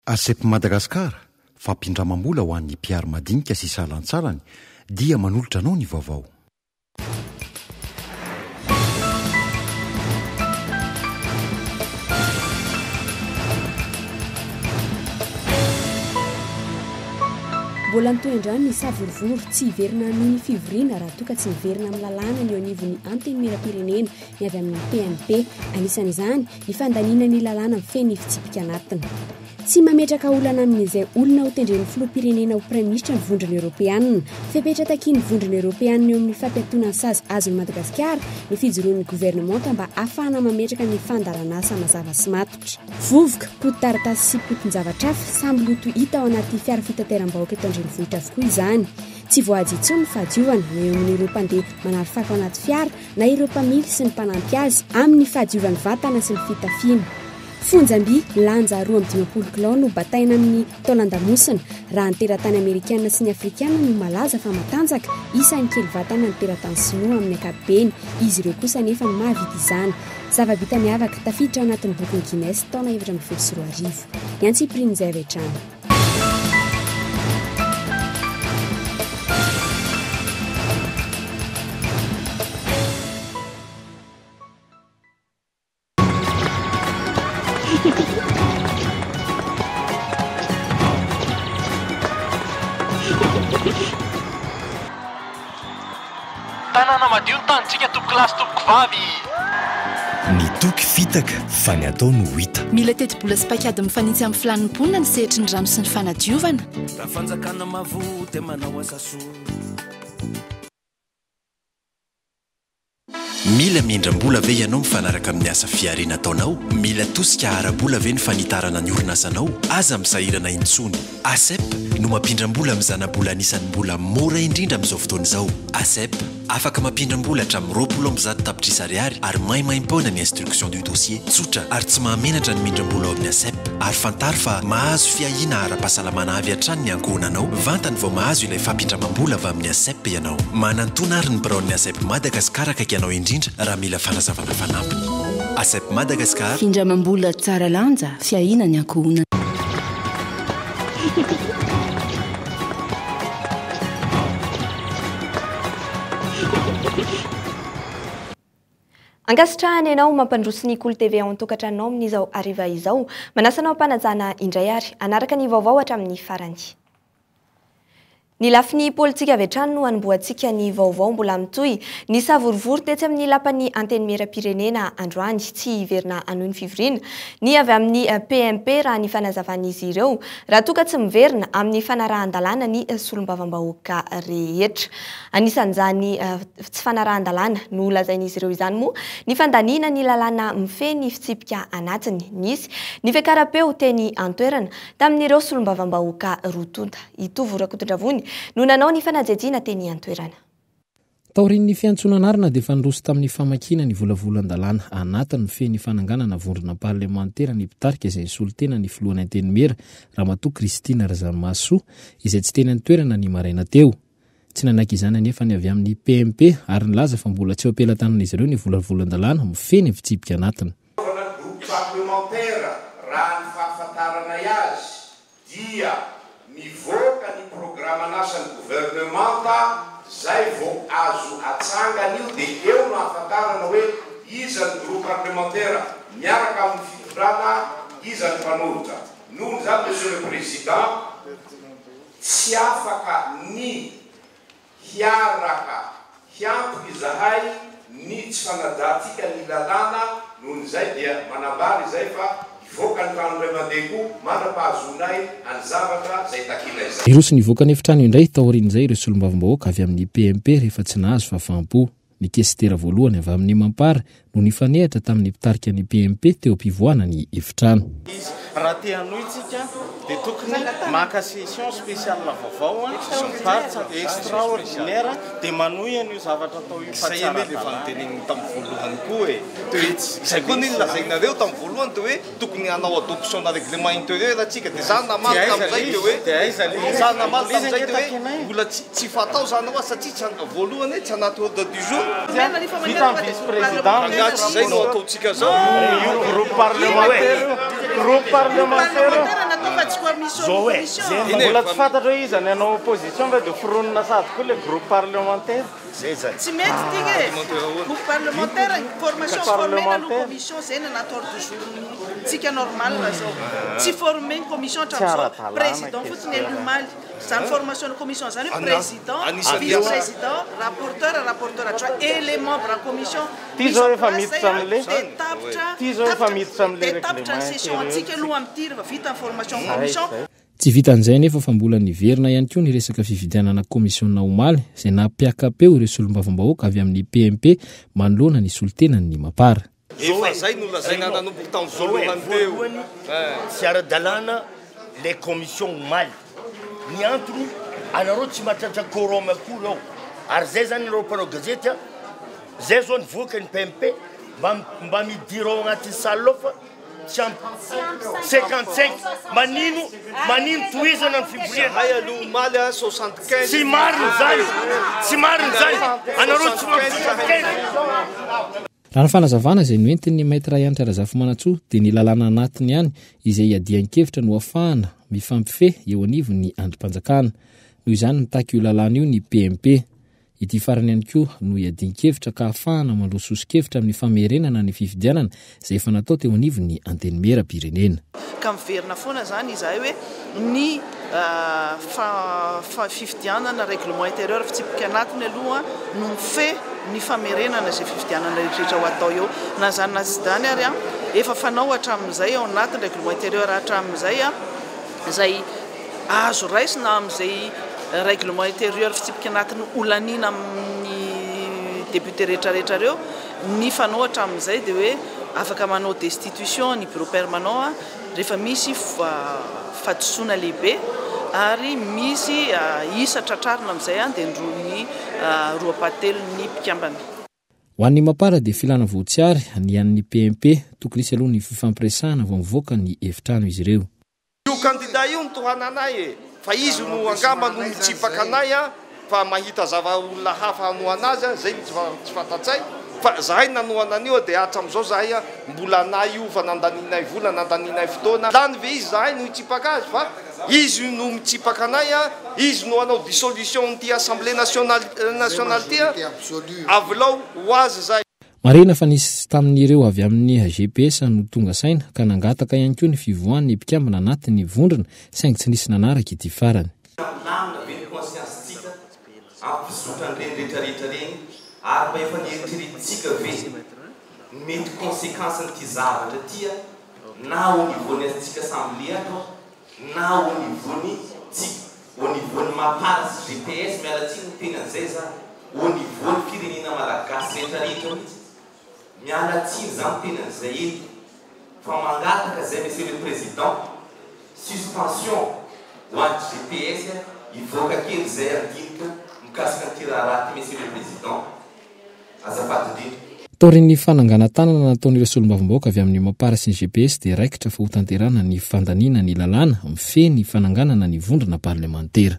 ASEP Madagasikara fampindramam-bola ho an'ny mpiary madinika sy salantsarany dia manolotra anao ny vaovao. Mbola nitoy-andrano ny savorivory tsy hiverina amin'ny fivoriana raha toa ka tsy miverina amin'ny lalàna ny eo anivon'ny anteny mirapirenena ny avy amin'ny PMP. Anisan'izany ny fandaniana ny lalàna mifehy ny fitsipika anatiny. Tsy mametraka olana amin'izay olona ho tendren'ny filoham-pirenena ho praiminisitra ny vondrona Eoropeanina. Fepetra takiany vondrona Eoropeanina eo amin'ny fampiantonany sazy azon'i Madagasikara ny fijoroan'ny governemanta mba ahafahana mametraka ny fandaranasa mazava sy matotra. Vovoka, poti-taratasy sy potin-javatra hafa samby loto hita ao anaty fiara fitateram-bahoaka eto andrenivohitra avokoa izany. Tsy voahaja intsony ny fahadiovana na eo amin'ny ireo mpandeha manary fako anaty fiara na ireo mpamily sy ny mpanampy azy amin'ny fahadiovan'ny vatana sy ny fitafiana. Fonjamby lanja 2.20 kilao no bataina amin'ny taolan-damosina raha ny teratany Amerikana sy ny Afrikana no malaza fa matanjaka isan'ny kely vatana ny teratany Sinoa amin'ny ankapobeny. Izy ireo kosa nefa ny mahavita izany. Zava-bita miavaka tafiditra anatin'ny boky Guinness taona 2024. Ny antsipirin'izay avy hatrany. Tanàna madio ny tanitsika toko lasy toko vavy. Ny toky fitaka fa ny atao no hita. Mila teti-bola sy pakady mifanitsy amin'ny filanimponina ny sehitry ny rano sy ny fanadiovana. Raha fanjakana mavoty manao asa soa. Mila mindram-bola ve ianao mifanaraka amin'ny asa fiarina ataonao? Mila tosika ara-bola ve ny fanitarana ny orinasanao? Aza misahirana intsony. ASEP no mampindram-bola mizana-bola anisan'ny mbola mora indrindra amin'izao fotoana izao. ASEP afaka mampindram-bola hatramin'ny 20 tapitrisa ariary ary maimaim-paona ny instruction du dossier. Tsotra ary tsy mahamenatra ny mindram-bola ao amin'ny ASEP. Ary fantary fa mahazo fiahiana ara-pahasalamana avy hatrany ny ankohonanao. Vantany vao mahazo ilay fampindramam-bola avy amin'ny ASEP ianao. Manantona ary ny biraon'ny ASEP Madagasikara akaiky ianao indrindra raha mila fanazavana fanampiny. ASEP Madagasikara. Findramam-bola tsara lanja, fiahiana ny ankohonana. Ankasitrahany ianao mampandroso ny Cool TV ao an-tokantranonao amin'izao hariva izao. Manasanao ampanajana indray ary anaraka ny vaovao hatramin'ny farany. Ny lafiny politika avy hatrany no anomboantsika ny vaovao mbola mitohy. Ny savorivory tetsy amin'ny lapan'ny anteny merapirenena androany tsy hiverina anohy ny fivoriana. Ny avy amin'ny PMP raha ny fanazavan'izy ireo. Raha toa ka tsy miverina amin'ny fanarahan-dalàna ny solombavam-bahoaka rehetra. Anisan'izany tsy fanarahan-dalàna no lazain'izy ireo izany moa ny fandaniana ny lalàna mifehy ny fitsipika anatiny. Nisy ny fiakaram-peo teny antoerana tamin'ireo solombavam-bahoaka rotonta. Ito vorakotondravony no nanao ny fanajejiana teny antoerana. Taorin'ny fiantsonanarina dia fandroso tamin'ny famakina ny volavolan-dalàna anatiny feh ny fananganana vondrona parlementera ny mpitarika izay solotena ny filohan'ny antenimera Ramatoa Kristina Razamasoa izay tsy teny antoerana ny maraina teo. Tsy nanaiky izany anefa ny avy amin'ny PMP ary nilaza fa mbola tsy ampelantanan'izy ireo ny volavolan-dalàna mifehy ny fitsipika anatiny. Parlementera raha ny fahafantarana azy dia mivoaka ny programan'asan'ny gouvernemanta zay vao azo atsangana io dia eo no ahafantarana hoe iza ny groupe parlementaire miaraka amin'ny fitondrana iza ny mpanolotra. Noho zany monsieur le président tsy afaka ny hiaraka hiantoky izahay ny tsy fanajatsika ny lalàna noho izay dia manambary izay fa Iroso ny voaka nefitrano indray taorin'izay ireo solombavam-bahoaka avy amin'ny PMP rehefa tsy nahazo fahafaham-po. Ny kesitera voalohany avy amin'ny mampara no nifanehatra tamin'ny mpitarika ny PMP teo ampivoana ny efitrano. Raha te hanohy tsika dia tokony maka session spéciale vaovao sy extraordinaire dia manohy an'io zavatra atao io fa tsara fanteneniny tamin'ny voalohany koa izay koa ny lazainareo tamin'ny voalohany dia hoe tokony hanao adoption na règlement intérieur atsika dia zany namaly tamin'izay dia hoe zany namaly tamin'izay dia hoe mbola tsy fatao zany hoa satria voalohany tsy anaty ordre du jour vita amin'ny vice-président angatsy izay no ataotsika zao groupe parlementaire mbola tsy fantatra hoe izy anao opposition ve de fronina sady koa le groupe parlementaire tsy mety tika groupe parlementaire formation formé nano commission zay natao de jour tsika normal zao tsy formé commission hatramin'izao président fotsiny elomaly zany formation commission zany hoe président vice président rapporteur adjoint et les membres en commission ty zao efa miditra am'le tapitra session antsika aloha am'ty rehefa vita formation commission tsy vitan'izay nefa fa mbola niverina ihany koa ny resaka fividianana komisionna omaly izay nampiakapeo ireo solom-bavambahoaka avy amin'ny PMP manoloana ny solontenany mapara efa zay nolazaina nanomboky tamin'ny voalohany teo tsy ara-dalàna les commissions omaly ny antony anareo tsy mahatratra quorum akory ao ary zay zany nareo mpanao gazety zay zao nivoaka ny PMP mba midirao agnatin'ny salle fa 55 manino toizana ny fiboriana aloha omaly 75 tsy mariny zany anareo tsy mampisikakena raha ny fanazavana izay noentiny maître Ianitra Razafy Manantsoa dia ny lalàna anatiny ihany izay iadian-kevitra no ahafahana mifampifeh eo anivo ny androm-panjakana noho izany mitaky io lalàna io ny PMP ity farany ihany koa no iadian-kevitra ka ahafahana mandrososo-kevitra amin'ny famerenana ny fifidianana izay efa natao teo anivo ny antenimera-pirenena ka miverina foana zany izahay hoe ny fifidianana règlement intérieur fitsipika anatiny aloha no mife ny famerenana zay fifidianana rehetrarehetra ho atao eo na zany na tsy dany ary efa fanao hatramin'izay ao anatin'ny règlement intérieur hatramin'izay zay azo raisina amin'izay règlement intérieur fitsipika anatiny olanina amin'ny député rehetrarehetra reo ny fanao hatramin'izay dia hoe afaka manao destitution ny bureau permanent rehefa misy fahadisoana lehibe ary misy isa tratrarina amin'izay dia ndroany roapatelo ny mpikambana ho an'ny mapara dia filana voatsiary ny an'ny PMP tokony isy aloha ny fifampiresahana vao mivoaka ny efitrano izy ireo io candidat io nitohana anay fa izy no angamba no mitsipaka anay fa mahita zava-olona hafa hanohana azy zay tsy fantatsay fa zahay nanohana an'io dia hatram'izao zahay mbola anay io fa nandaninay vola nandaninay fotoana lany ve izy zahay no hitsipaka azy fa izy no mitsipaka anay izy no anao dissolution ty assemblée nationale ty avilao ho azy zay marina fa nisy tamin'ireo avy amin'ny GPS no tonga saina ka nangataka ihany koa ny fivoan'ny mpikambana anatiny vondrona saingy tsy nisy nanaraka ity farany lamina ve ny conscience-tsika amin'ny fizotrany reny rehetrarehetra reny ary mba efa nieritreretintsika ve mety conséquence nyty zavatra tia na au niveau-ny azitsika assemblée na au niveau-ny tsika au niveau-ny mapara sy GPS mialatsika ny tenan'izay za au niveau-ny firenena malagasy rehetrarehetra mihitsy mialatsiny zany tenan'izay eto fa mangataka zay monsieur le président suspension ho an'ny GPS ivoaka kely zay andinika mikasika ny tiraharaty monsieur le président azafady indrindra taorin'ny fananganan-tanana nataon'ireo solom-bavambahoaka avy amin'ny mapara sy ny GPS dia raikitra fa ho tanterana ny fandaniana ny lalàna mife ny fananganana ny vondrona parlementaire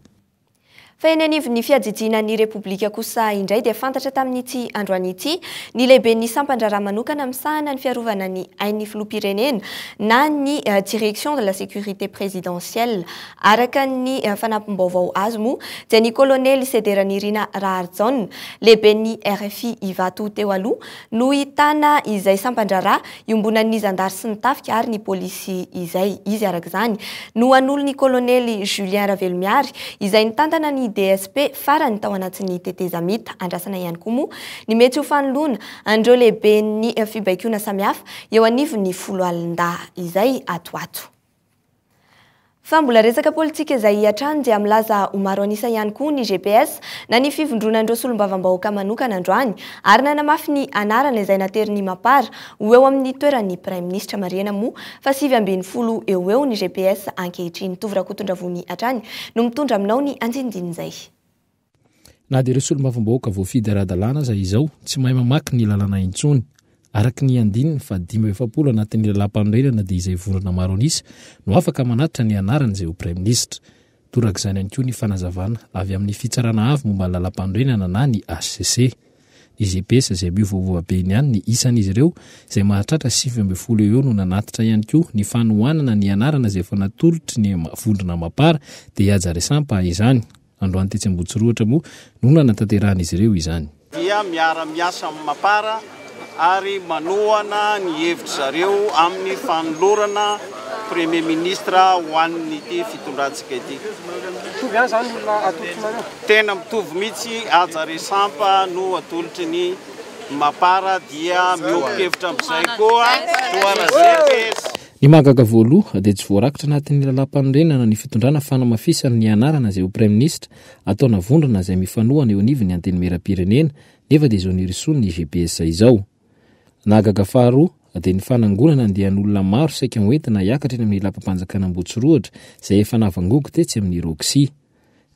fa eny anivon'ny fiajijianan'ny repoblika kosa indray dia fantatra tamin'ity androany ity ny lehiben'ny sampandraraha manokana misahana ny fiarovana ny ain'ny filoham-pirenena na ny direction de la sécurité présidentielle araka ny fanampim-baovao azy moa dia ny colonel Sederanirina Raharjon lehiben'ny RFI ivato teo aloha no hitana izay sampandraraha iombonan'ny zandary sy ny tafika ary ny polisy izay izy araka izany no an'olo ny colonel Julien Ravelomiary izay nitantana ny DSP farany tao anatin'ny tetezamita andrasana ihany koa moa ny mety ho fanoloana andreo lehibe ny fibaikona samihafa eo anivon'ny 10 alin-dà izay atoato fa mbola resaka politika izay hatrany dia milaza ho maro anisa ihany koa ny GPS na ny fivondronandreo solom-bavambahoaka manokana androany ary nanamafy ny anarana izay naterin'ny mapara ho eo amin'ny toeran'ny prime ministre Mariana moa fa 740 eo ny GPS ankehitriny tovrakotondravony hatrany no mitondra aminao ny anjinjin'izay na dia ireo solom-bavambahoaka voafidy ara-dalàna zay izao tsy mahay mamaky ny lalàna intsony araka ny andininy fa 570 anatin'ny lalam-panorenana dia izay vondrona maro anisa no afaka manatitra ny anarana izay ho prime ministre torak'izany ihany koa ny fanazavana avy amin'ny fitsarana avy momba ny lalam-panorenana na ny HCC Ny GPS izay miovaova be ihany ny isan'izy ireo izay mahatratra 7 eo no nanatitra ihany koa ny fanohanana ny anarana izay efa natolotry ny vondrona mapara dia Ajaresampa izany. Androany tetsy Ambohitsirohatra moa no nanatanteran'izy ireo izany. Dia miara-miasa amin'ny mapara ary manohana ny hevitra zareo amin'ny fanolorana Premier Ministre ho an'ny ity fitondrantsika ity. Tena mitovy mihitsy Ajaresampa no atolotry ny mapara dia miokevitra amin'izay koa toana GPS. Ny mahagaga voaloha dia tsy voarakitra anatin'ny lalam-panorenana ny fitondrana fanamafisana ny anarana izay ho Prime Ministre ataona vondrona izay mifanohana eo anivon'ny antenimieram-pirenena nefa dia izao nirisony ny GPS izao. Nahagaga faharoa dia ny fanangonana andehan'olona maro saika hoentina hiakatra eny amin'ny lapam-panjakana Ambohitsirohatra izay efa navangogo tetsy amin'ny Roxy.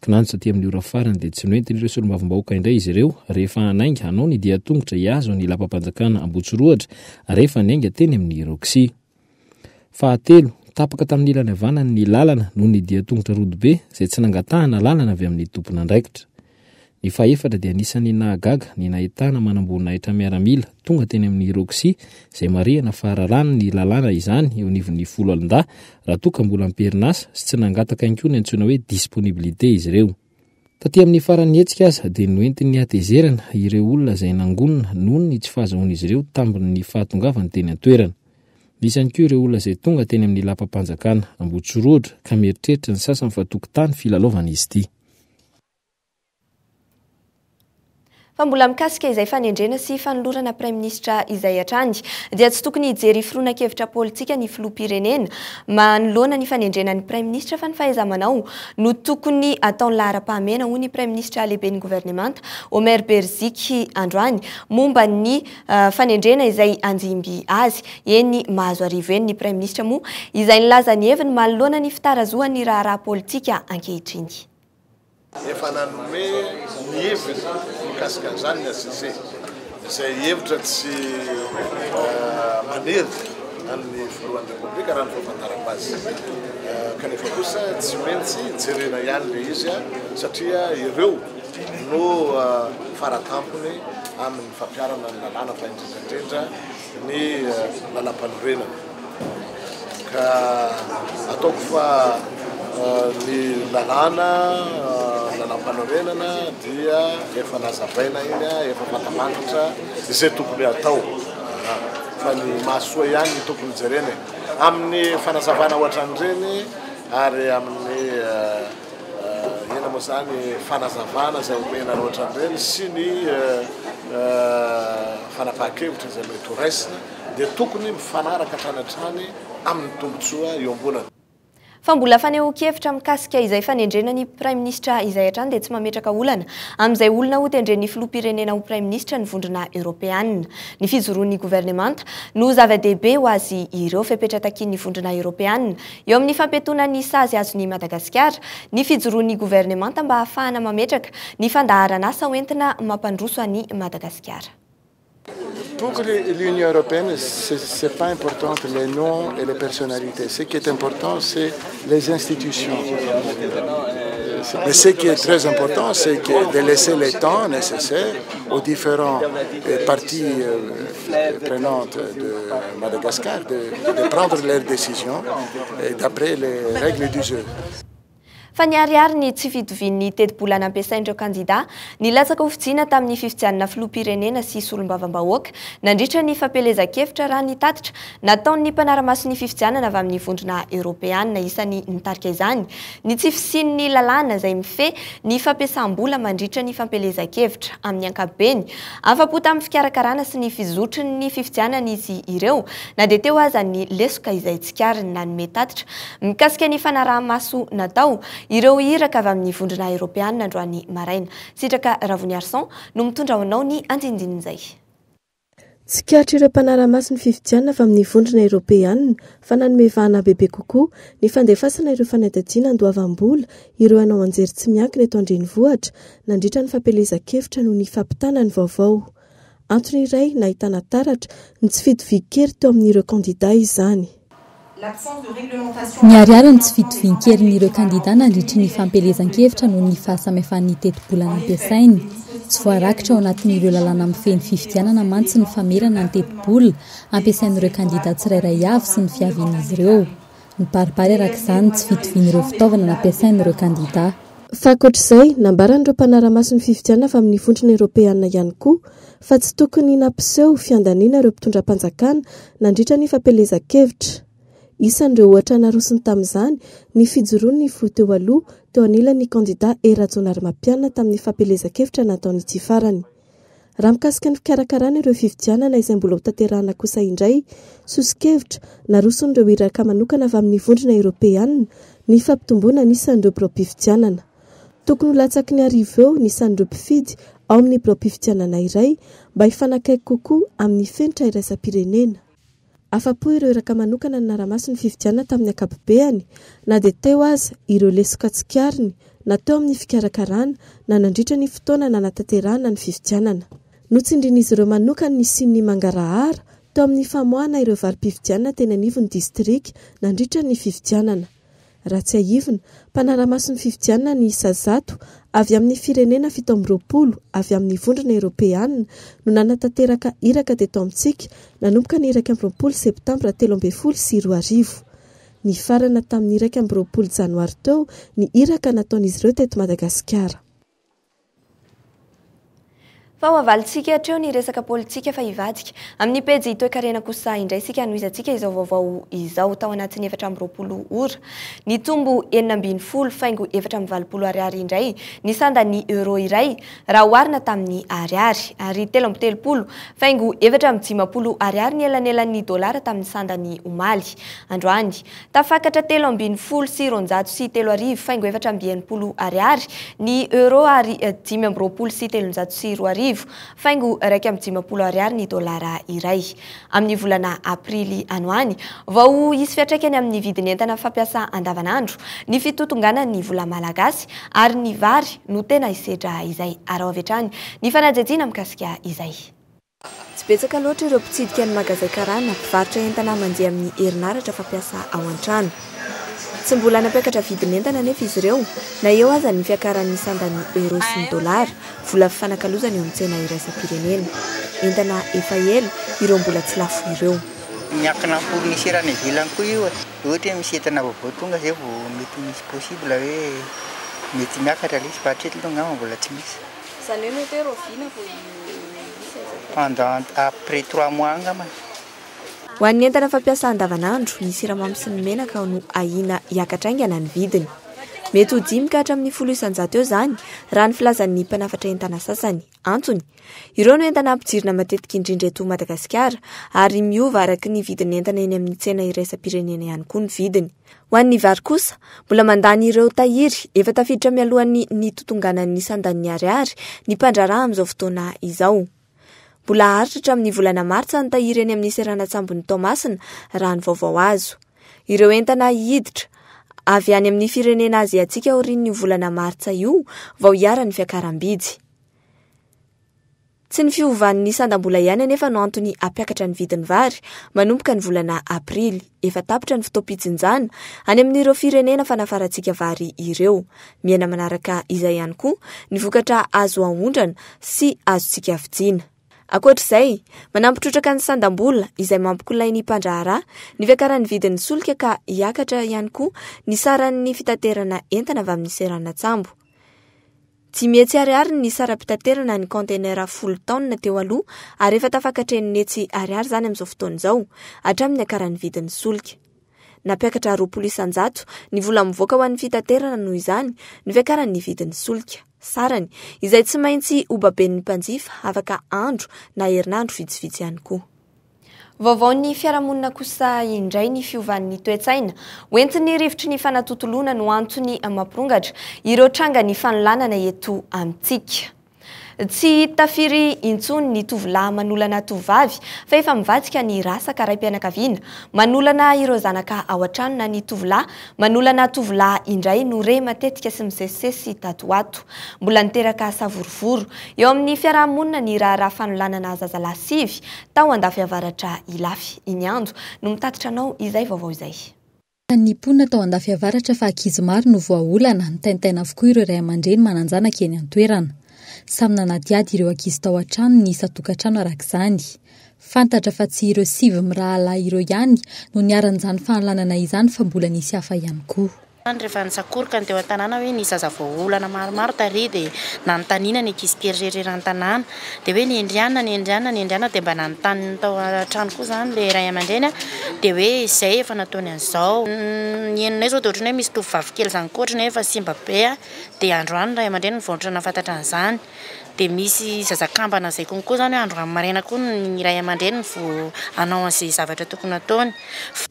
Kinanjo satỳ amin'ny ora farany dia tsy noentin'ireo solombavambahoaka indray izy ireo rehefa hanainga hanao ny dia tongotra hiazo ny lapam-panjakana Ambohitsirohatra rehefa nainga teny amin'ny Roxy. Fahatelo, tapaka tamin'ny ilany havanana ny lalana noho ny dia tongotra rodobe izay tsy nangatahana lalana avy amin'ny tompona andraikitra. Ny fahaefatra dia anisan'ny nahagaga ny nahitana manamboninahitra miaramila tonga teny amin'ny Roxy izay marihana fa rarana ny lalana izany eo anivon'ny 10 alindahy raha toa ka mbola amperinasa sy tsy nangataka ihany koa ny antsoina hoe disponibilité izy ireo. Taty amin'ny farany hetsika aza dia noentin'ny atezerana ireo olona izay nangonina noho ny tsy fahazahoan'izy ireo tambin'ny fahatongavany teny an-toerana. Misy ihany koa ireo olona izay tonga teny amin'ny lapam-panjakana Ambohitsirohatra ka mieritreritra ny sasany fa tokotany filalaovana izy ity. Fa mbola mikasika izay fanendrena sy fanolorana Prime Ministre izay hatrany dia tsy tokony hijery filonan-kevitra politika ny filoham-pirenena manoloana ny fanendrena ny Prime Ministre fa ny fahaiza-manao no tokony ataony lahara-pahamena ho ny Prime Ministre lehiben'ny gouvernemanta Omer Berziky androany momba ny fanendrena izay anjimby azy eny mahazo arivo eny ny Prime Ministre moa izay nilaza ny heviny manoloana ny fitarazoan'ny raharaha politika ankehitriny. Efa nanome ny heviny mikasika an'izany ny ACC izay hevitra tsy manery amin'ny filohan'ny repoblika raha ny fahafantaram-bazy kanefa kosa tsy maintsy jerena ihany le izy satria ireo no faratampony amin'ny fampiarana ny lalàna fa indrindrandrindra ny lalam-panorenana ka ataoko fa ny lalàna lalam-panorenana dia efa nazavaina iny efa fantamantatra izay tokony atao fa ny mahasoa ihany ny tokony jerena amin'ny fanazavana ohatran'ireny ary amin'ny ena moa zany fanazavana izay omena ohatran'ireny sy ny fanapahan-kevitra izay mety ho raisina dia tokony mifanaraka hatrany amin'ny tombotsoa eo ambonana. Fa mbola faneho-kevitra mikasika izay fanendrena ny Prime Ministre izay hatrany dia tsy mametraka olana amin'izay olona ho tendren'ny filoham-pirenena ho Prime Ministre ny vondrona Europeanina. Ny fijoroan'ny gouvernemanta no zava-dehibe ho azy ireo fepetratakin'ny vondrona Europeanina eo amin'ny fampetona ny sazy azon'ny Madagasikara ny fijoroan'ny gouvernemanta mba ahafahana mametraka ny fandaharana asa hoentina mampandroso an'i Madagasikara. Pour l'Union européenne, ce n'est pas important les noms et les personnalités. Ce qui est important, c'est les institutions. Mais ce qui est très important, c'est de laisser le temps nécessaire aux différents parties prenantes de Madagascar de prendre leurs décisions d'après les règles du jeu. Fa niariary ny tsy fitovian'ny teti-bola nampiasain'ireo kandida nilatsaka ho fijiana tamin'ny fifidianana filoham-pirenena sy solombavam-bahoaka nandritra ny fampelezan-kevitra raha nitatitra nataon'ny mpanara-maso ny fifidianana avy amin'ny vondrona Europeanina isany nitarika izany ny tsy fisian'ny lalàna izay mife ny fampiasam-bola mandritra ny fampelezan-kevitra amin'ny ankapobeny afa-po tamin'ny fikarakarana sy ny fizotry ny fifidianana izy ireo na dia teo aza ny lesoka izay tsikariny na ny metatitra mikasika ny fanaraha-maso natao ireo iraka avy amin'ny vondrona Europeanina androany maraina. Sitraka Ravony Arson no mitondra hoanao ny andindinin'izay. Tsikatra ireo mpanara-maso ny fifidianana avy amin'ny vondrona Europeanina fa nanomevahana bebe kokoa ny fandefasana ireo fanadadiana andoavam-bola ireo hanao anjery tsy miankina eto andrenivohitra nandritra ny fampelezan-kevitra noho ny fampitana ny vaovao. Antony iray nahitana taratra ny tsy fitovin-kery teo amin'ireo kandida izany. Niariary ny tsy fitovian-kery n'ireo kandida nandritra ny fampelezan-kevitra noho ny fahasamihafan'ny teti-bola nampiasainy. tsy voarakitra ao anatin'ireo lalàna amin'ny feny fifidianana mantsy ny famerana ny teti-bola ampiasain'ireo kandida tsirairay avy sy ny fiavian'izy ireo. Ny paripary arak'izany tsy fitovian'ireo fitaovana nampiasain'ireo kandida. Fa ankoatr'izay nambaran'ireo mpanara-maso ny fifidianana fa amin'ny vondrona eropeanina ihany koa fa tsy tokony nampiseho fiandaniana ireo mpitondram-panjakana nandritra ny fampelezan-kevitra. Isan'ireo ohatra narosony tamin'izany ny fijoroan'ny folo teo aloha teo anilan'ny kandida Erajonary Mampianina tamin'ny fampelezan-kevitra nataon'ity farany. Raha mikasika ny fikarakarana ireo fifidianana izay mbola ho tanterahana kosa indray, sosi-kevitra naroson'ireo iraka manokana avy amin'ny vondrona eropeanina ny fampitomboana n'isan'ireo biro-pifidianana. Tokony ho latsaky ny arivo eo n'isan'ireo mpifidy ao amin'ny biro-pifidianana iray mba hifanakaiky kokoa amin'ny fenitra iraisam-pirenena. Afa-po ireo iraka manokana ny naramaso ny fifidianana tamin'ny akapobeany, na dia teo aza ireo lesoka tsikariny, na teo amin'ny fikarakarana, na nandritra ny fotoana na natanterahana ny fifidianana. Notsindrin'izy ireo manokana ny sin'ny mangarahara teo amin'ny famoahana ireo varim-pifidianana teny anivon'ny distrika nandritra ny fifidianana. Raha tsy ahivina, mpanara-maso ny fifidianana ny isa 100 avy amin'ny firenena 720 avy amin'ny vondrona eropeanina no nanatanteraka iraka teto amintsika nanomboka ny 20 septambra 2024. Ny farana tamin'ny 20 janoary teo ny iraka nataon'izy ireo teto Madagasikara. Fa ho avalintsika hatreo ny resaka politika fa hivadika amin'ny pejy toe-karena kosa indray sika anoizantsika izao vaovao izao tao anatin'ny 720 ora ny tombo 720 faingo 720 ariary indray ny sandan'ny euro iray raha oharina tamin'ny ariary ary 330 faingo 750 ariary ny elanelan'ny dolara tamin'ny sandan'ny omaly. Androany tafakatra 320 sy 303 faingo 720 ariary ny euro ary 520 sy 304 faingo 150 ariary ny dolara iray. Amin'ny volana aprily anoany vao isy fiatraikany amin'ny vidiny entana fampiasa andavanandro ny fitotongana ny vola malagasy ary ny vary no tena isedra izay ary avetrany ny fanajajina mikasika izay. Tsy betsaka loatra ireo mpitsidika ny magazay karana mpivarotra entana mandeha amin'ny herinaratra fampiasa ao an-trano. Tsy mbola napiakatra vidiny entana nefa izy ireo na eo aza ny fiakaran'ny sandan'ny euro sy ny dolara vola fifanakalozana eo amin'ny tsena iraisam-pirenena. Entana efa ela ireo mbola tsy lafo ireo. Miankina amin'ny fournisera ny ivelany koa io ohatra hoe misy entana vaovao tonga zay vao mety misy possible hoe mety miakatra ilay izy fa hatreto aloha angamba mbola tsy misy. Izany hoe mety roviana pendant après 3 mois angamba. Ho an'ny entana fampiasa andavanandro ny siramamy sy ny menaka no ahina hiakatra aingana ny vidiny. Mety ho 10 ka hatramin'ny 10 isanjato eo izany raha ny filazan'ny mpanafatra entana sasany. Antony, ireo no entana ampijirina matetika indrindra eto Madagasikara ary miova araky ny vidiny entana eny amin'ny tsena iraisam-pirenena ihany koa ny vidiny. Ho an'ny vary kosa, mbola mandany ireo tahiry efa tafiditra mialohan'ny ny totonganan'ny sandan'ny ariary ny mpandraraha amin'izao fotoana izao. Mbola haritra amin'ny volana martsa ny tahiry eny amin'ny seranantsambon'ny Tomasina raha ny vaovao azo. Ireo entana hiditra avy any amin'ny firenena aziatsika aorian'ny volana martsa io vao hiara ny fiakaram-bidy. Tsy ny fiovan'ny sandam-bola ihany anefa no antony hampiakatra ny vidiny vary manomboka ny volana aprily efa tapitra ny fotoam-pitsinjana any amin'ireo firenena fanafarantsika vary ireo. Miaina manaraka izay ihany koa ny vokatra azo ahondrana sy azontsika vidiana. Ankoatr'izay, manampitrotraka ny sandam-bola izay mampikolay ny mpandraharaha ny fiakaran'ny vidin'ny solika ka hiakatra ihany koa ny saran'ny fitaterana entana avy amin'ny seranantsambo. 10 ariary ny sara-pitaterana ny contenera 10 tonne teo aloha ary efa tafakatra 9 ariary zany amin'izao fotoana izao hatramin'ny akaran'ny vidin'ny solika. Napiakatra 20 isanjato ny vola mivoaka ho an'ny fitaterana noho izany ny fiakaran'ny vidin'ny solika. Sarany izay tsy maintsy obaben'ny mpanjifa afaka andro na herinandro vitsivitsy ihany koa. Vaovaon'ny fiarahamonina kosa indray ny fiovan'ny toe-tsaina hoentin'ny rivotry ny fanatotoloana no antony mampirongatra ireo trangany fanolanana eto amintsika. Tsy tafiry intsony ny tovolahy manolana tovavy fa efa mivadika ny rasa karam-pianakaviana manolana ireo zanaka ao an-trano na ny tovolahy manolana tovolahy indray no re matetika sy misesisesy tatoato. Mbola niteraka savorovoro eo amin'ny fiarahamonina ny raharaha fanolanana zazalahy sivy tao andafy avaratra ilafy. Iny ando no mitatitra anao izay vaovao izay. Ny mponina tao andafy avaratra fa ankizy maro no voaolana ny taintaina avokoa ireo ray aman-dreny mananjanaka eny an-toerana. samy nanadiady ireo ankizy tao an-trano ny isa-tokantrano arak'izany. Fantatra fa tsy ireo sivy mirahalahy ireo ihany no niaran'izany fahalalana izany fa mbola nisy hafa ihany koa. Rehefa nisakoroka ny teo an-tanàna hoe nisy zazavaolana maromaro tary dia nanontaniana ny ankizy kely rehetra an-tanàna dia hoe niendriana dia mba nanontany tao an-trano koa izany ilay ray aman-dreny dia hoe izay efa nataony an'izao. Ny henonay zao dia ohatrany hoe misy tovovavy kely izany koa ohatrany hoe efa simba be dia androany ray aman-dreny nivoatra nafantatra an'izany. Dia misy zazakambana izay konkoa izany hoe andro maraina koa ny ray aman-dreny vo anao an'izay zavatra tokony ataony.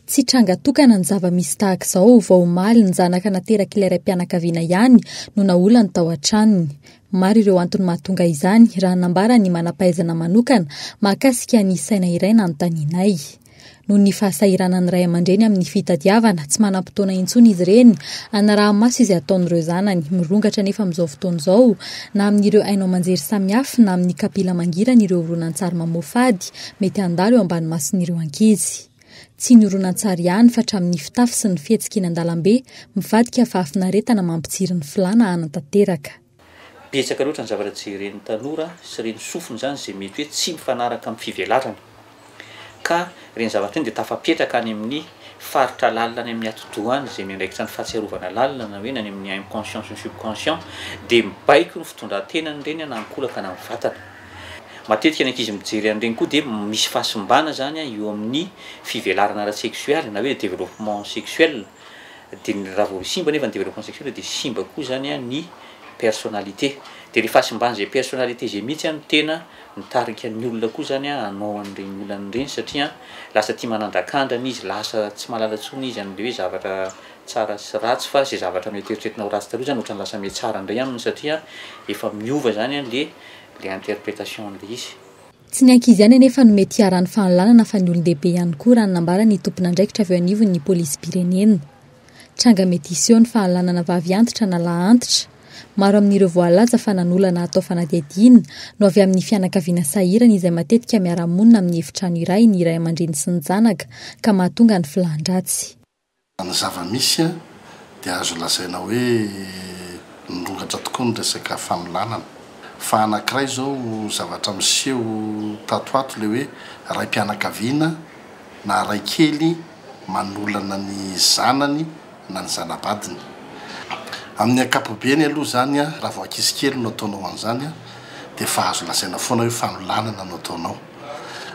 Tsy tranga tokana ny zava-misy tahaka izao vao omaly ny zanaka nateraka ilay raim-pianakaviana ihany no naolany tao an-tranony. Maro ireo antony mahatonga izany raha nambara ny manam-pahaizana manokana mahakasika ny saina iray nanontanianay. No ny fahasahiranany ray aman-dreny amin'ny fitadiavana tsy manam-potoana intsony izy ireny anaraha-maso izay ataon'ireo zanany mirongatra nefa amin'izao fotoana izao na amin'ireo ainao manjery samihafa na amin'ny kapila mangirana ireo horonan-tsary mamofady mety handalo eo ambany mason'ireo ankizy. Tsy ny horonan-tsary ihany fa hatramin'ny fitafy sy ny fihetsika eny an-dalambe mivadika fa afinaretana mampitsiry ny filana hanatanteraka. Betsaka loatra ny zavatra jeren'ny tanora sy reny sofiny izany izay mety hoe tsy mifanaraka amin'ny fivelarana. Ka reny zavatra iny dia tafapetraka any amin'ny faritra lalina any amin'ny atodohany izay miandraikitra ny fahatsiarovana lalina na hoe any amin'ny inconscient sy subconscient dia mibaiko ny fitondran-tenany ireny na mikolaka na mivatana. Matetika ny ankizy mijery an'ireny koa dia misy fahasimbana zany eo amin'ny fivelarana ara-seksualy na hoe développement sexuel. Dia raha vao simba nefa ny développement sexuel dia simba koa zany ny personnalité. Dia ny fahasimbana izay personnalité izay mihitsy ny tena mitarika ny olona koa zany hanao an'ireny olona ireny satria lasa tia manandrakandrana izy, lasa tsy mahalala tsony izy an'ilay hoe zavatra tsara sy ratsy fa izay zavatra noeritreretinao ratsy taloha zany ohatrany lasa mety tsara indray aminy satria efa miova zany le interprétation an'ilay izy. Tsy ny ankizy ihany anefa no mety hiarany fahalalana fa ny olon-dehibe ihany koa raha nambara ny tompon'andraikitra avy eo anivon'ny polisy-pirenena. Tranga mety iseho ny fahalalana vavy antitra na lahy antitra. Maro amin'ireo voalaza fa nanolana atao fanadihadiana no avy amin'ny fianakaviana sahirana izay matetika miara-monina amin'ny efitrano iray ny ray aman-dreny sy ny zanaka ka mahatonga ny filan-dratsy. Ny zava-misy dia azo lazaina hoe nirongatra tokoa ny resaka famolanana. Fa anankiray zao zavatra miseho tatoato le hoe raim-pianakaviana na ray kely manolana ny zanany na ny zanabadiny. Amin'ny ankapobeny aloha zany raha vao ankizy kely no ataonao an'izany dia fa azo lasaina foana hoe fanolanana no ataonao.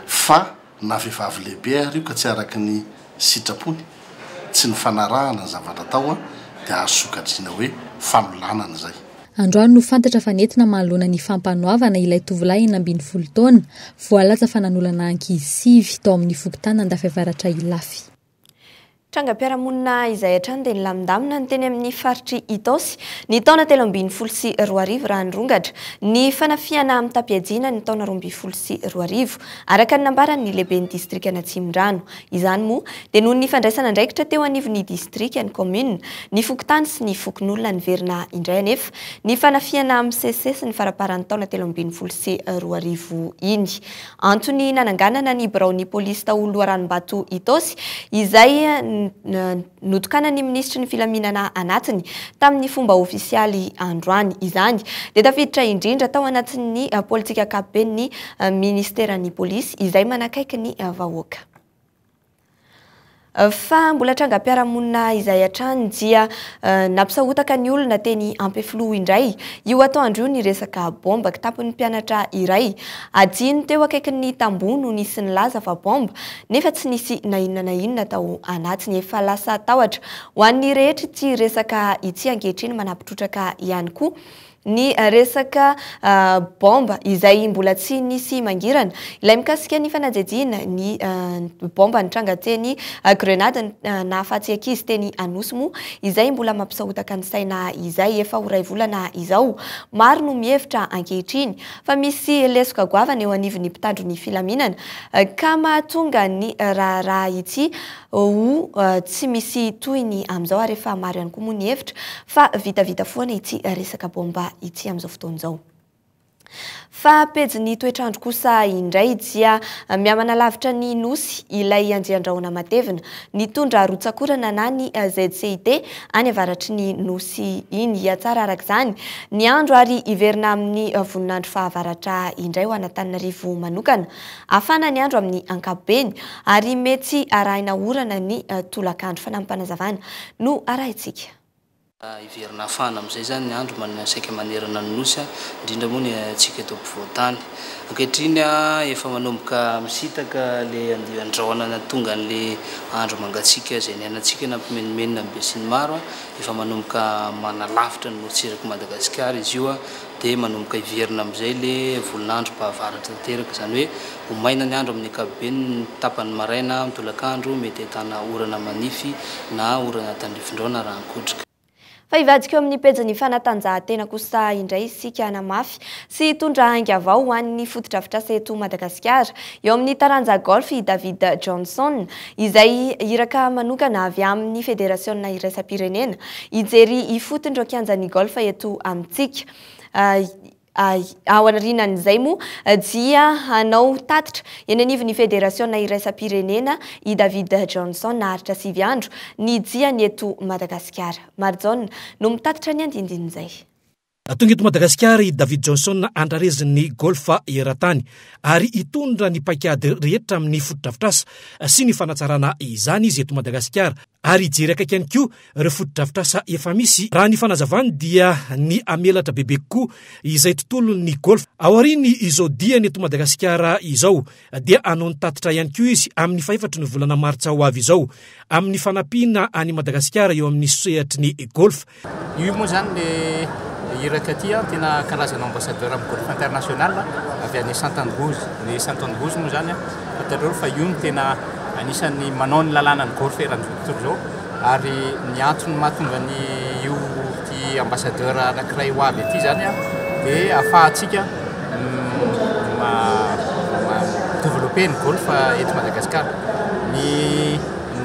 Fa na vehivavy lehibe ary io ka tsy araky ny sitrapony tsy ny fanarahana ny zavatra atao dia azo sokatriana hoe fanolanana izay. Androany no fantatra fa nentina mahalona ny fampanoavana ilay tovolahy 12 taona voalaza fa nanolana ankizy 5 tao amin'ny fokontany Andafiavaratra Ilafy. Trangam-piarahamonina izay hatrany dia nilamindamina ny teny amin'ny faritry Itosy ny taona 2024 raha nirongatra ny fanafiana amin'ny tapiajiana ny taona 2024 araka ny nambarany lehiben'ny distrika Atsimondrano. Izany moa dia noho ny fandraisana andraikitra teo anivon'ny distrika ny commune ny fokontany sy ny fokon'olona niverina indray anefa ny fanafiana amin'ny CC sy ny faraparan'ny taona 2024 iny. Antony nananganana ny biraon'ny polisy Taolo Ranombato Itosy izay notokana ny ministry ny filaminana anatiny tamin'ny fomba ofisialy androany izany dia tafiditra indrindra tao anatin'ny politika ankapobeny ny ministeran'ny polisy izay manakaiky ny vahoaka. Fa mbola trangam-piarahamonina izay hatrany dia nampisahotaka ny olona teny Ampefiloha indray io atoandro io ny resaka bomba kitapon'ny mpianatra iray adino teo akaikin'ny tamboho no nisy ny laza fa bomba nefa tsy nisy na inona tao anatiny efa lasa tahotra ho an'ny rehetra ity resaka ity ankehitriny manapitrotraka ihany koa ny resaka bomba izay mbola tsy nisy mangirana ilay mikasika ny fanajejiana ny bomba nitranga teny grenade na afatsy ankizy teny Anosy moa izay mbola mampisahotaka ny saina izay efa ho ray volana izao. Maro no mihevitra ankehitriny fa misy lesoka goavana eo anivon'ny mpitandro ny filaminana ka mahatonga ny raha ity ho tsy misy toyny amin'izao ary efa maro ihany koa moa ny hevitra fa vitavita foana ity resaka bomba ity amin'izao fotoana izao. fa pejy ny toetrandro kosa indray dia miamana lavitra ny nosy ilay andiandraona matevina nitondra rotsakorana na ny ZCIT any avaratry ny nosy iny tsara arak'izany ny andro ary iverina amin'ny voninandro fahavaratra indray ho Antananarivo manokana afana ny andro amin'ny ankapobeny ary mety arahina orana ny tolakandro fanampanazavana no arahintsika. Iverina afana amin'izay zany ny andro saika manerana ny nosy indrindra moa ny atsika eto ampovoantany ankehitriny efa manomboka misitaka le andraona tonga n'le andro mangatsika zay niainatsika nampimenimenina be sy ny maro efa manomboka manalavitra ny morotsiraka Madagasikara izy io dia manomboka iverina amin'izay le volinandro pahavaratra tanteraka zany hoe maina ny andro amin'ny ankapobeny tapany maraina mitolakandro mety ahitana orana manify na orana tandrifindraona raha nikotrika. Fa ivadika eo amin'ny pejy ny fanatanjahantena kosa indray isika anamafy sy hitondra hainga avao ho an'ny fotodrafitrasa eto Madagasikara eo amin'ny taranja golf i David Johnson izay iraka manokana avy amin'ny federasiona iraisam-pirenena ijery ifotondreo kianjan'ny golf eto amintsika. Ao anarinan'izay moa dia hanao tatitra eny anivon'ny federasiona iraisam-pirenena i David Johnson naharitra 9 andro ny diany eto Madagasikara. Marjon no mitatitra ny andindin'izay. Tonga eto Madagasikara i David Johnson andrareziny golfa eran-tany ary hitondra ny paikady rehetra amin'ny fotodrafitrasa sy ny fanatsarana izany izy eto Madagasikara ary hijery akaiky ihany koa ireo fotodrafitrasa efa misy raha ny fanazavany dia ny amelatra bebe koa izay tontolo ny golf ao ariny izao diany eto Madagasikara izao dia anao nitatitra ihany koa izy amin'ny fahefatry ny volana martsa ho avy izao amin'ny fanampiana any Madagasikara eo amin'ny sehatry ny golf. Io moa zany iraka aty tena karazana ambassadeur amin'ny golf international avy any Saint-Andrews. Ny Saint-Andrews moa zany fatareo fa io tena anisan'ny manao ny lalàna ny golf eran'izao tontolo izao ary ny antony mahatonga ny io ty ambassadeur anankiray ho avy aty zany dia ahafahantsika développer ny golf eto Madagasikara. Ny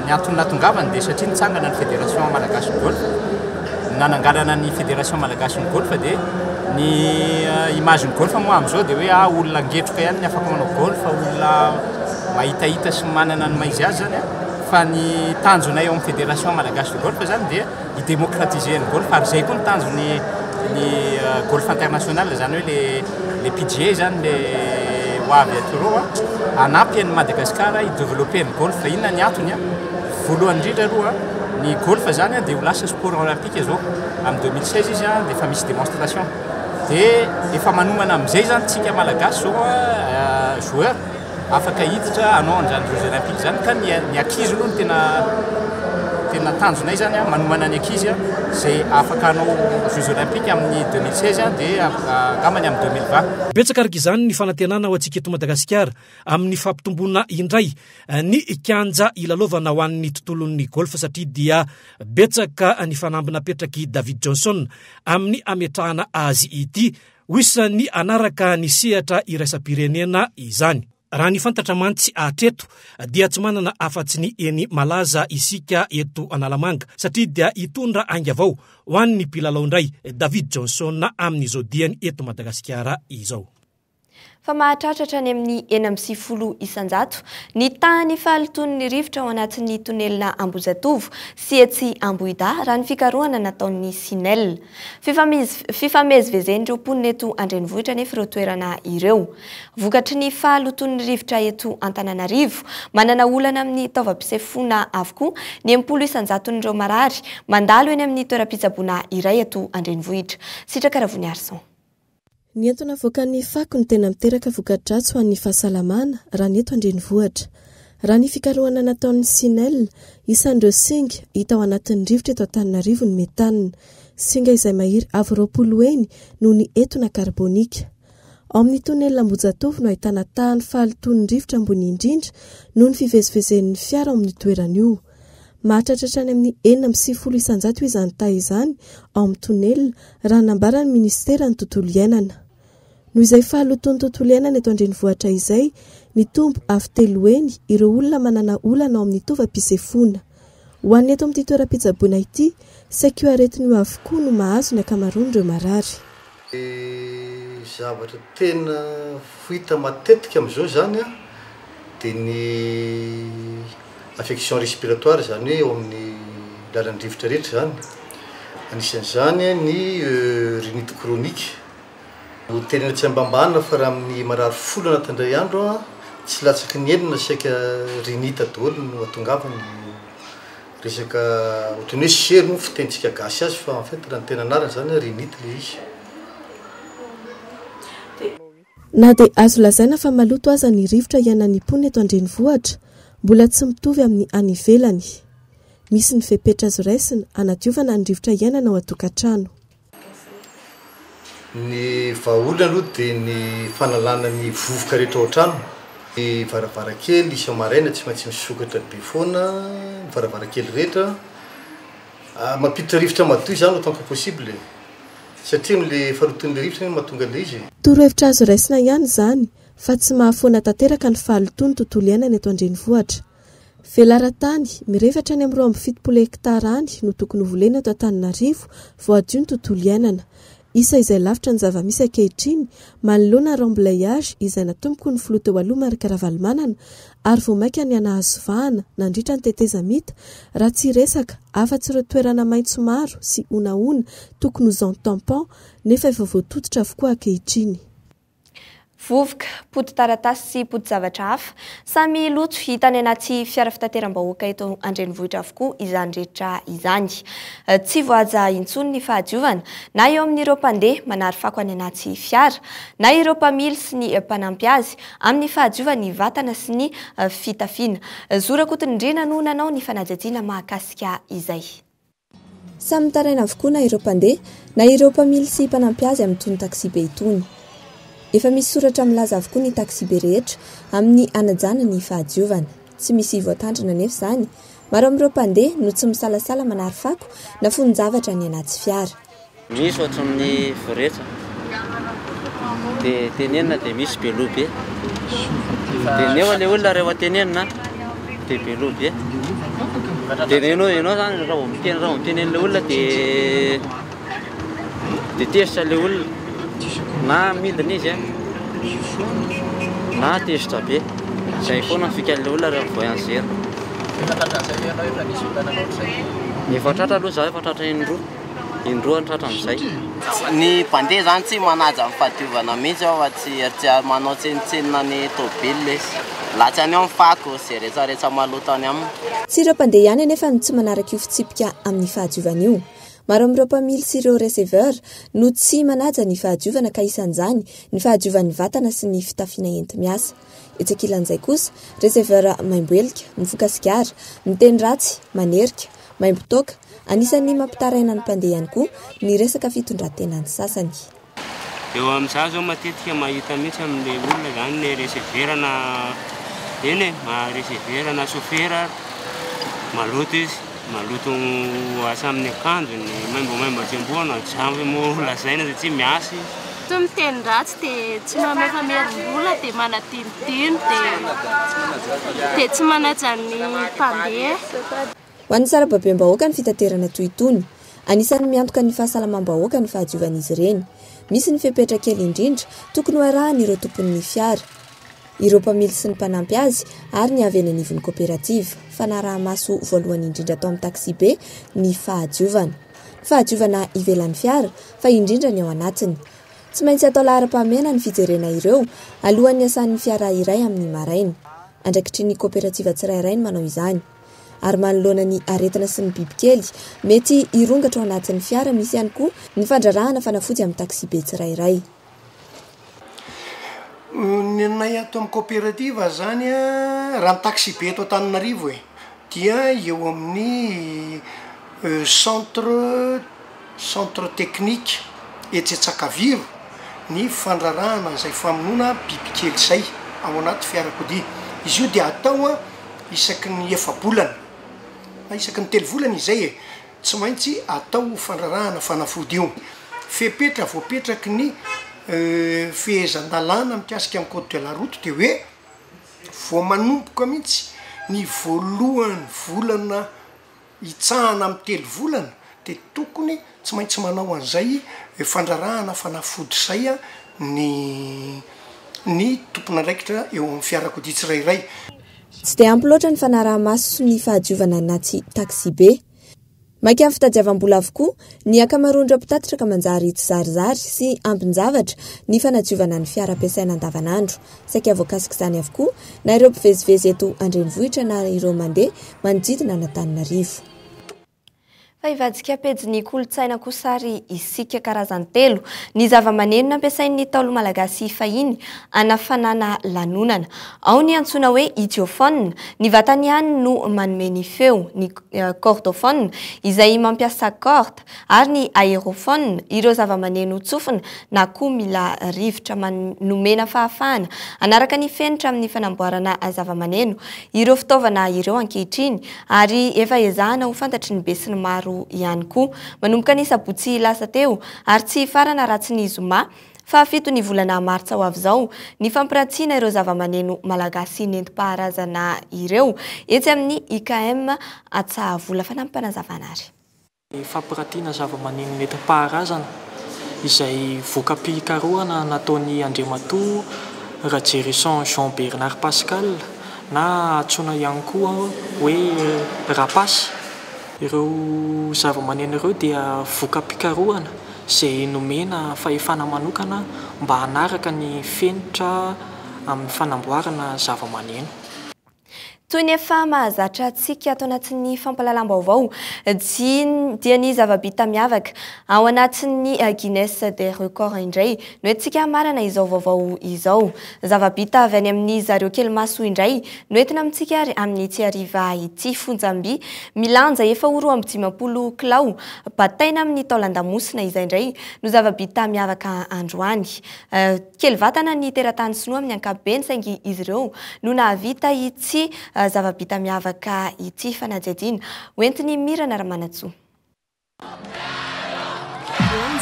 antony nahatongavany dia satria nitsangana ny fédération malagasy golf nanangalana ny fédération malagasy ny golf dia ny image ny golf moa amin'izao dia hoe olona ngetroka ihany ny afaka manao golf olona mahitahita sy manana ny maizy azy zany fa ny tanjona eo amin'ny fédération malagasy ny golf zany dia hidémocratiser ny golf ary zay koa ny tanjony ny golf international zany hoe le PGA zany le ho avy atoro anampy ny Madagasikara hidévelopper ny golf. Inona ny antony voalohany indrindra aloha ny golf zany dia ho lasa sport olympique zao amin'ny 2016 izy dia efa misy démonstration dia efa manomana amin'izay zany tsika malagasy zao joueur afaka hiditra anao an'izany jeux olympique zany ka ny ankizy aloha tena tanjonay zany manomana ny ankizy zay afaka anao jeux olympique amin'ny 2016 dia angambany amin'ny 2020. Betsaka araka izany ny fanantenana ho antsika eto Madagasikara amin'ny fampitomboana indray ny kianja ilalaovana ho an'ny tontolon'ny golf satria dia betsaka ny fanambina petraky David Johnson amin'ny ametrahana azy ity hoisan'ny anaraka ny sehatra iraisam-pirenena izany. Raha ny fantatra mantsy atreto dia tsy manana afa-tsy ny eny malaza isika eto Analamanga satria dia hitondra ainga avao ho an'ny mpilalao indray David Johnson amin'izao diany eto Madagasikara izao. Fa mahatratratra any amin'ny 9 isanjato ny tany fahaloton'ny rivotra ao anatin'ny tonelina Ambozatovo sy etsy Ambohida raha ny fikarohana nataon'ny Sinel. Fifamezivezeny ireo mponina eto Andrenivohitra nefa ireo toerana ireo. Vokatry ny fahaloton'ny rivotra eto Antananarivo manana olana amin'ny taovam-pisefona avokoa ny 10 isanjaton'ireo marary mandalo eny amin'ny toeram-pitsaboana iray eto Andrenivohitra. Sitrakaravony Arson. Ny entona voakan'ny fako ny tena miteraka voka-dratsy ho an'ny fahasalamana raha ny eto Andrenivohitra. Raha ny fikarohana nataon'ny Sinel, isan'ireo singa hita ao anatin'ny rivotra eto Antananarivo ny metanina. Singa izay mahiry avy 20 eny noho ny entona karbonika. Ao amin'ny tonelina Ambozatovo no ahitana tahany fahaloton'ny rivotra ambony indrindra noho ny fivezivezen'ny fiara ao amin'ny toerana io. Mahatratratra any amin'ny 9 isanjato izany taha izany ao amin'ny tonelina raha nambaran'ny ministera ny tontolo iainana. Noho izay fahaloton'ny tontolo iainana eto Andrenivohitra izay, ny tombo avy 3 eny ireo olona manana olana ao amin'ny tovam-pisefona. Ho an'ny eto amin'ny toeram-pitsaboana ity, saika aretiny avokoa no mahazo ny akamaroan'ireo marary. Zavatra tena fohita matetika am'izao zany a dia ny affection respiratoire zany hoe eo amin'ny lalan'ny rivotra rehetra zany anisan'izany ny rinite chronique no tenena tsy ambambanina fa raha amin'ny marary folo anatindray andro a tsy latsaky ny enina saika rinite daholo no atongavany resaka ohatrany hoe sery no fitentsika gasy azy fa en fait raha ny tena anarany zany rinite le izy. Na dia azo lazaina fa maloto aza ny rivotra ianan'Impony eto Andrenivohitra, mbola tsy mitovy amin'ny any ivelany. Misy ny fepetra azo raisina anadiovana ny rivotra iainana ao an-tokantrano. Ny vahaolana aloha dia ny fanalana ny vovoka rehetra ao an-trano. Ny varavarakely isa-maraina tsy maintsy misokatra be foana, ny varavarakely rehetra. Mampiditra rivotra madio zany autant que possible. Satria le faharoton'le rivotra ny mahatonga le izy. Torohevitra azo raisina ihany zany fa tsy mahafoana tanteraka ny fahalotony tontolo iainana eto Andrenivohitra. Velaran-tany mirefatra any amin'ny 7 hektara any no tokony volena eto Antananarivo vao adio ny tontolo iainana. Isa izay lavitra ny zava-misy ankehitriny manoloana remblayage izay natomboko ny filoha teo aloha Marika Ravalomanana ary vao maika ny anahazo vahana nandritra ny teteza mita raha tsy resaka afa-tsy ireo toerana maitso maro sy onaona tokony ho zone tampon nefa efa voatotitra avokoa ankehitriny. Vovoka, pody taratasy sy pody zavatra hafa samy loto hita any anaty fiara fitateram-bahoaka eto Andrenivohitra avokoa izany rehetra izany. Tsy voaja intsony ny fahadiovana na eo amin'ireo mpandeha manary fako any anaty fiara na ireo mpamily sy ny mpanampy azy amin'ny fahadiovana ny vatana sy ny fitafiana. Zorakotondrina no nanao ny fanadihadiana mahakasika izay. Samy taraina avokoa na ireo mpandeha na ireo mpamily sy mpanampy azy amin'ny tony taxi be itony. Efa misy soratra milaza avokoa ny taxi be rehetra amin'ny anajana ny fahadiovana. Tsy misy voatandrina nefa izany. Maro amin'ireo mpandeha no tsy misalasala manary fako na fonjavatra ny anaty fiara. Misy ohatra amin'ny voretra dia tenenina dia misy beloha be. Dia nefa ilay olona rehefa tenenina dia beloha be. Dia ianao zany raha mitenen'ilay olona dia tezitra ilay olona. Na midina izy na tezitra be. Izay foana ny fikan'ilay olona rehefa voayanjera. Efa tratra aloha zaho, efa tratra indroa ny tratra amin'izay. Ny mpandeha zany tsy manaja amin'ny fahadiovana mihitsy ao fa tsy manao tsenitsenina ny tôbily izy. Latsy any amin'ny fako izay rehetrarehetra maloto any aminy. Tsy ireo mpandeha ihany anefa tsy manaraka io fitsipika amin'ny fahadiovana io. Maro amin'ireo mpamily sy ireo receveur no tsy manaja ny fahadiovana ka isan'izany ny fahadiovan'ny vatana sy ny fitafiana enti-miasa. Etsy ankilan'izay kosa, receveur maimboelika, mifoka sigara, miteny ratsy, manerika, maimbotoka, anisan'ny mampitaraina ny mpandeha ihany koa ny resaka fitondran-tenany sasany. Eo amin'izao zao matetika mahita mihitsy amin'ilay olona zany ny receveur na receveur na chauffeur maloto izy. Maloto asa amin'ny akanjony, maimbomaimbo aty-amboana, jambo moa lazaina dia tsy miasa izy. Tsy miteny ratsy dia tsy mamefamerim-bola dia manatinotino dia tsy manaja ny mpandeha. Ho an'ny sarababem-bahoaka ny fitaterana toy itony. Anisan'ny miantoka ny fahasalamam-bahoaka ny fahadiovan'izy ireny. Misy ny fepetra kely indrindra tokony ho arahan'ireo tompon'ny fiara, ireo mpamily sy ny mpanampy azy ary ny avy any anivon'ny kooperativa. Fanaraha-maso voalohany indrindra atao amin'ny taxi be ny fahadiovana. Fahadiovana ivelan'ny fiara fa indrindra ny ao anatiny. Tsy maintsy atao lahara-pahamehana ny fijerena ireo alohan'ny asan'ny fiara iray amin'ny maraina. Andraikitry ny kooperativa tsirairay ny manao izany. Ary manoloana ny aretina sy ny bibikely mety irongatra ao anatin'ny fiara misy ihany koa ny fandrarahana fanafody amin'ny taxi be tsirairay. Ny anay ato amin'ny kooperativa zany raha ny taxi be eto Antananarivo dia eo amin'ny centre technique Etsetsakaviro ny fandrarahana izay famonoana bibikely izay ao anaty fiarakodia. Izy io dia atao isaky ny efa-bolana na isaky ny 3 volana izay tsy maintsy atao fandrarahana fanafody io. Fepetra voapetraky ny fehezan-dalàna mikasika amin'ny code de la route dia hoe vao manomboka mihitsy ny voalohany volana hitsahana amin'ny 3 volana de tokony tsy maintsy manao an'izay fandrarahana fanafody zay a ny tompon'andraikitra eo amin'ny fiarakodia tsirairay. Tsy dia ampy loatra ny fanaraha-maso ny fahadiovana anaty taxi be. Maika amin'ny fitadiavam-bola avokoa ny akamaroan'ireo mpitatitra ka manjary tsy zarizary sy ambin-javatra ny fanadiovana ny fiara ampiasaina andavanandro. Saika voakasika izany avokoa na ireo mpivezivezy eto Andrenivohitra na ireo mandeha manodidina Antananarivo. Fa ivadika pejy ny kolotsaina kosary isika karazany telo ny zava-maneno nampiasain'ny Ntaolo malagasy fahiny anafanana lanonana. Ao ny antsoina hoe idiophone, ny vatany ihany no manome ny feo, ny cordophone izay mampiasa corde, ary ny aérophone ireo zava-maneno tsofina na koa mila rivotra nomena fahafahana anaraka ny fenitra amin'ny fanamboarana zava-maneno. Ireo fitaovana ireo ankehitriny ary efa ezahana ho fantatry ny be sy ny maro ihany koa. Manomboka ny sabotsy lasa teo ary tsy farana ratsy ny zoma fa 7 ny volana martsa ho avy izao ny fampiratsiana ireo zava-maneno malagasy nentim-paharazana ireo etsy amin'ny IKM Atsahavola fanampanazavana ary. Fampiratiana zava-maneno nentim-paharazana izay voka-pikarohana nataon'ny Andriamatoa Rajerisson Jean Bernard Pascal na antsoina ihany koa hoe rapasy. Ireo zava-maneno ireo dia voka-pikarohana izay nomena fahefana manokana mba hanaraka ny fenitra amin'ny fanamboarana zava-maneno. Toy ny efa mahazatra antsika ato anatin'ny fampalalam-baovao dia ny zava-bita miavaka ao anatin'ny Guinness des Records indray no entsika marana izao vaovao izao. Zava-bita avy any amin'ny zareo kely maso indray no entina amintsika amin'ny itsy ariva ity Fonjamby milanja 420 kilao bataina amin'ny taolan-damosina izay indray no zava-bita miavaka androany. Kely vatana ny teratany sinoa amin'ny ankapobeny saingy izy ireo no nahavita itsy zava-bita miavaka ity fanajadiana hoentiny mirana Ramanatsoa.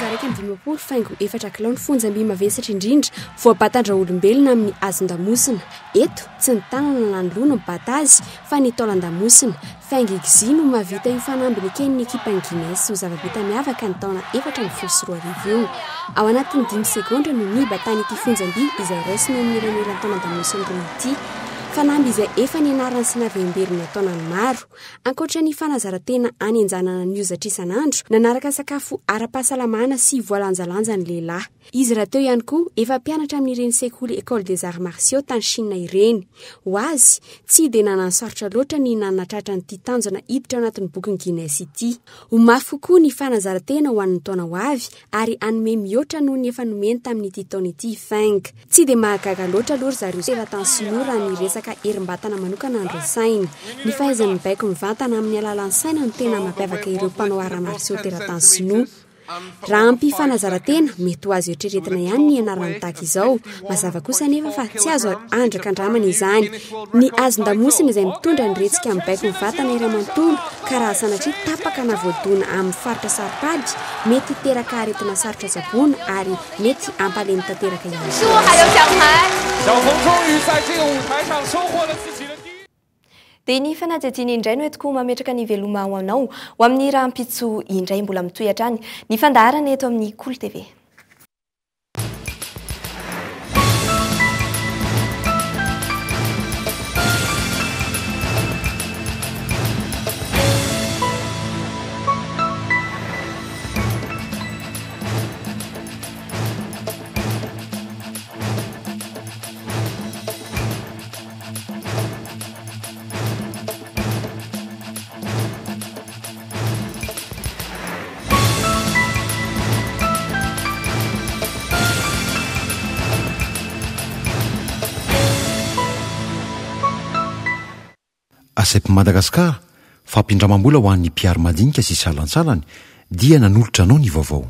Zaraiky ny 20 faingo 4 kilao ny Fonjamby mavesatra indrindra voabatandra olombelona amin'ny azon-damosina. Eto tsy ny tanana na ny loha no mibata azy fa ny taolan-damosina. Faingo Igzy no mahavita io fanambiny kely ny ekipa Guinness ho zava-bita miavaka ny taona 4 io. Ao anatin'ny 5 sekondra no nibatany ity Fonjamby izay raisiny amin'ny raneran'ny taolan-damosina roa ity. Fanamby izay efa nianarany sy navemberiny taonany maro. Ankoatra ny fanazarantena any anjanana ny ozatra isan'andro, nanaraka sakafo ara-pahasalamana sy voalanjalanja ny lehilahy. Izy raha teo ihany koa efa mpianatra amin'ireny sekoly École des Arts Martiaux tany Chine ireny. Ho azy, tsy dia nanansarotra loatra ny nanatratra nyity tanjona hiditra ao anatin'ny boky Guinness ity. Ho mafy kokoa ny fanazarantena ho an'ny taona ho avy ary anome mihoatra noho ny efa nomeny tamin'ity taona ity Feng. Tsy dia mahagaga loatra aloha zareo teratany sinoa raha ny resaka herim-batana manokana androsainy. Ny fahaizany mibaiko mivantana amin'ny alalan'ny saina no tena mampiavaka ireo mpanao arts martiaux teratany sinoa. Raha ampy fanazarantena mety ho azo eritreretina ihany ny ianarana tahaka izao. Mazava kosa nefa fa tsy azo andraka andramana izany. Ny azon-damosina izay mitondra ny retsika mibaiko mivantana iray-manontolo ka raha sanatria tapaka na voadona amin'ny faritra saripady mety teraka aretina sarotra zabona ary mety ampalemy tanteraka ihany. Dia ny fanajadiana indray no etiko mametraka ny veloma ho anao ho amin'ny raha ampitso indray mbola mitoy hatrany ny fandaharana eto amin'ny Cool TV. Asepy Madagasikara fampindramam-bola ho an'ny mpiary madinika sy salansalany dia nanolotra anao ny vaovao.